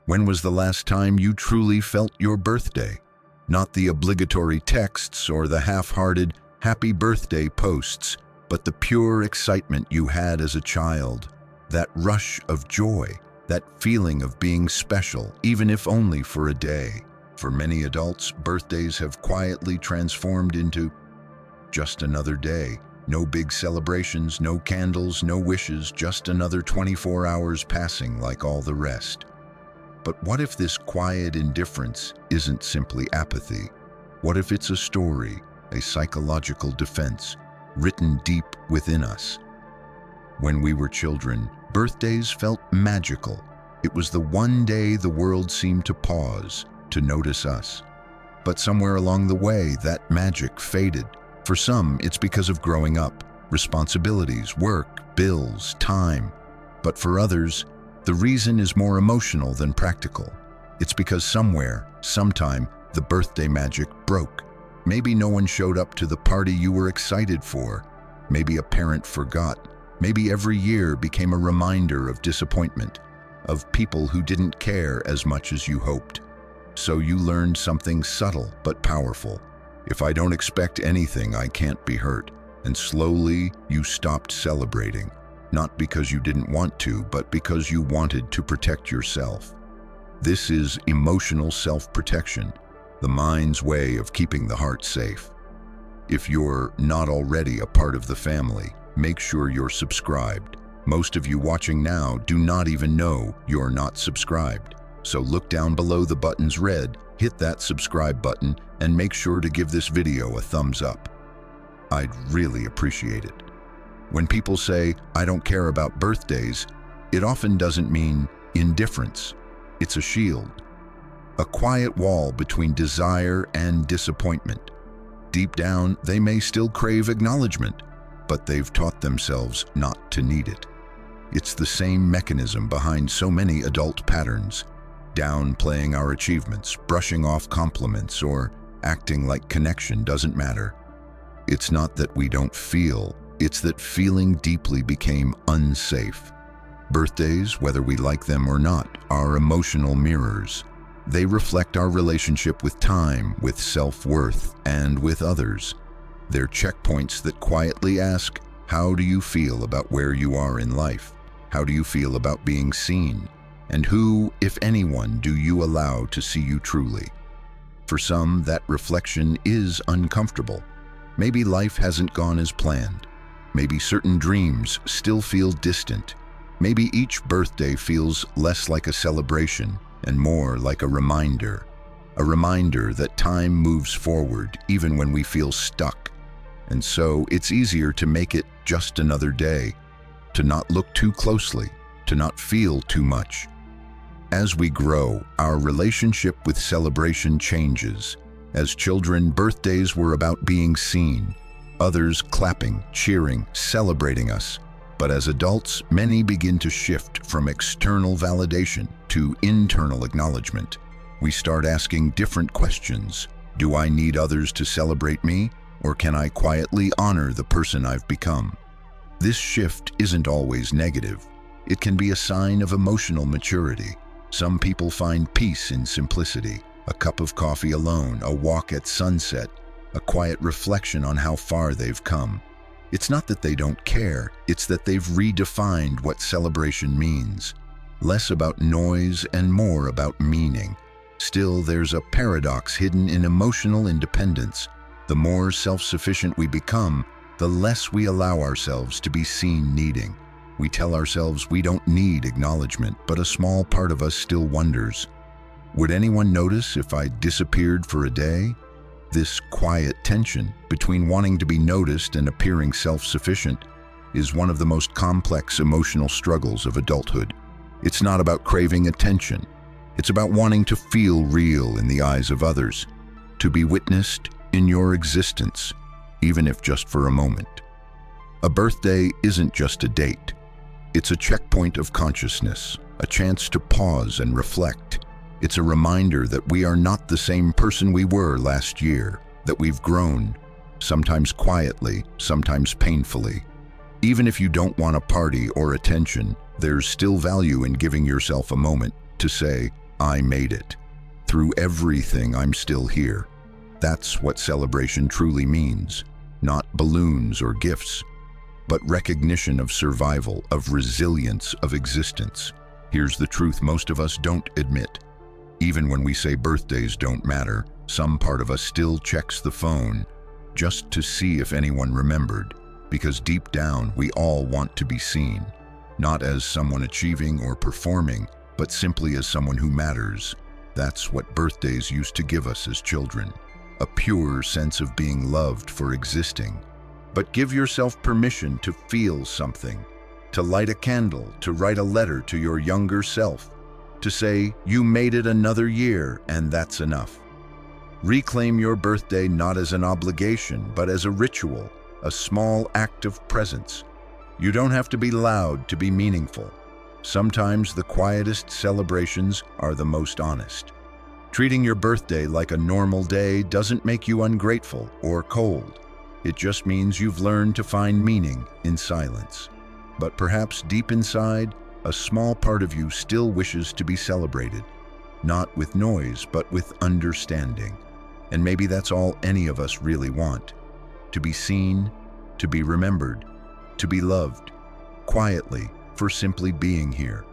When was the last time you truly felt your birthday? Not the obligatory texts or the half-hearted happy birthday posts, but the pure excitement you had as a child. That rush of joy, that feeling of being special, even if only for a day. For many adults, birthdays have quietly transformed into just another day. No big celebrations, no candles, no wishes, just another 24 hours passing like all the rest. But what if this quiet indifference isn't simply apathy? What if it's a story, a psychological defense, written deep within us? When we were children, birthdays felt magical. It was the one day the world seemed to pause, to notice us. But somewhere along the way, that magic faded. For some, it's because of growing up, responsibilities, work, bills, time. But for others, the reason is more emotional than practical. It's because somewhere, sometime, the birthday magic broke. Maybe no one showed up to the party you were excited for. Maybe a parent forgot. Maybe every year became a reminder of disappointment, of people who didn't care as much as you hoped. So you learned something subtle but powerful. If I don't expect anything, I can't be hurt. And slowly, you stopped celebrating. Not because you didn't want to, but because you wanted to protect yourself. This is emotional self-protection, the mind's way of keeping the heart safe. If you're not already a part of the family, make sure you're subscribed. Most of you watching now do not even know you're not subscribed. So look down below the button's red, hit that subscribe button, and make sure to give this video a thumbs up. I'd really appreciate it. When people say, "I don't care about birthdays," it often doesn't mean indifference. It's a shield. A quiet wall between desire and disappointment. Deep down, they may still crave acknowledgement, but they've taught themselves not to need it. It's the same mechanism behind so many adult patterns. Downplaying our achievements, brushing off compliments, or acting like connection doesn't matter. It's not that we don't feel, it's that feeling deeply became unsafe. Birthdays, whether we like them or not, are emotional mirrors. They reflect our relationship with time, with self-worth, and with others. They're checkpoints that quietly ask, how do you feel about where you are in life? How do you feel about being seen? And who, if anyone, do you allow to see you truly? For some, that reflection is uncomfortable. Maybe life hasn't gone as planned. Maybe certain dreams still feel distant. Maybe each birthday feels less like a celebration and more like a reminder that time moves forward even when we feel stuck. And so it's easier to make it just another day, to not look too closely, to not feel too much. As we grow, our relationship with celebration changes. As children, birthdays were about being seen, others clapping, cheering, celebrating us. But as adults, many begin to shift from external validation to internal acknowledgement. We start asking different questions. Do I need others to celebrate me, or can I quietly honor the person I've become? This shift isn't always negative. It can be a sign of emotional maturity. Some people find peace in simplicity, a cup of coffee alone, a walk at sunset, a quiet reflection on how far they've come. It's not that they don't care, it's that they've redefined what celebration means. Less about noise and more about meaning. Still, there's a paradox hidden in emotional independence. The more self-sufficient we become, the less we allow ourselves to be seen needing. We tell ourselves we don't need acknowledgement, but a small part of us still wonders, would anyone notice if I disappeared for a day? This quiet tension between wanting to be noticed and appearing self-sufficient is one of the most complex emotional struggles of adulthood. It's not about craving attention. It's about wanting to feel real in the eyes of others, to be witnessed in your existence, even if just for a moment. A birthday isn't just a date. It's a checkpoint of consciousness, a chance to pause and reflect. It's a reminder that we are not the same person we were last year, that we've grown, sometimes quietly, sometimes painfully. Even if you don't want a party or attention, there's still value in giving yourself a moment to say, I made it. Through everything, I'm still here. That's what celebration truly means. Not balloons or gifts, but recognition of survival, of resilience, of existence. Here's the truth most of us don't admit. Even when we say birthdays don't matter, some part of us still checks the phone just to see if anyone remembered, because deep down we all want to be seen, not as someone achieving or performing, but simply as someone who matters. That's what birthdays used to give us as children, a pure sense of being loved for existing. But give yourself permission to feel something, to light a candle, to write a letter to your younger self, to say, you made it another year, and that's enough. Reclaim your birthday not as an obligation, but as a ritual, a small act of presence. You don't have to be loud to be meaningful. Sometimes the quietest celebrations are the most honest. Treating your birthday like a normal day doesn't make you ungrateful or cold. It just means you've learned to find meaning in silence. But perhaps deep inside, a small part of you still wishes to be celebrated, not with noise, but with understanding. And maybe that's all any of us really want: to be seen, to be remembered, to be loved, quietly, for simply being here.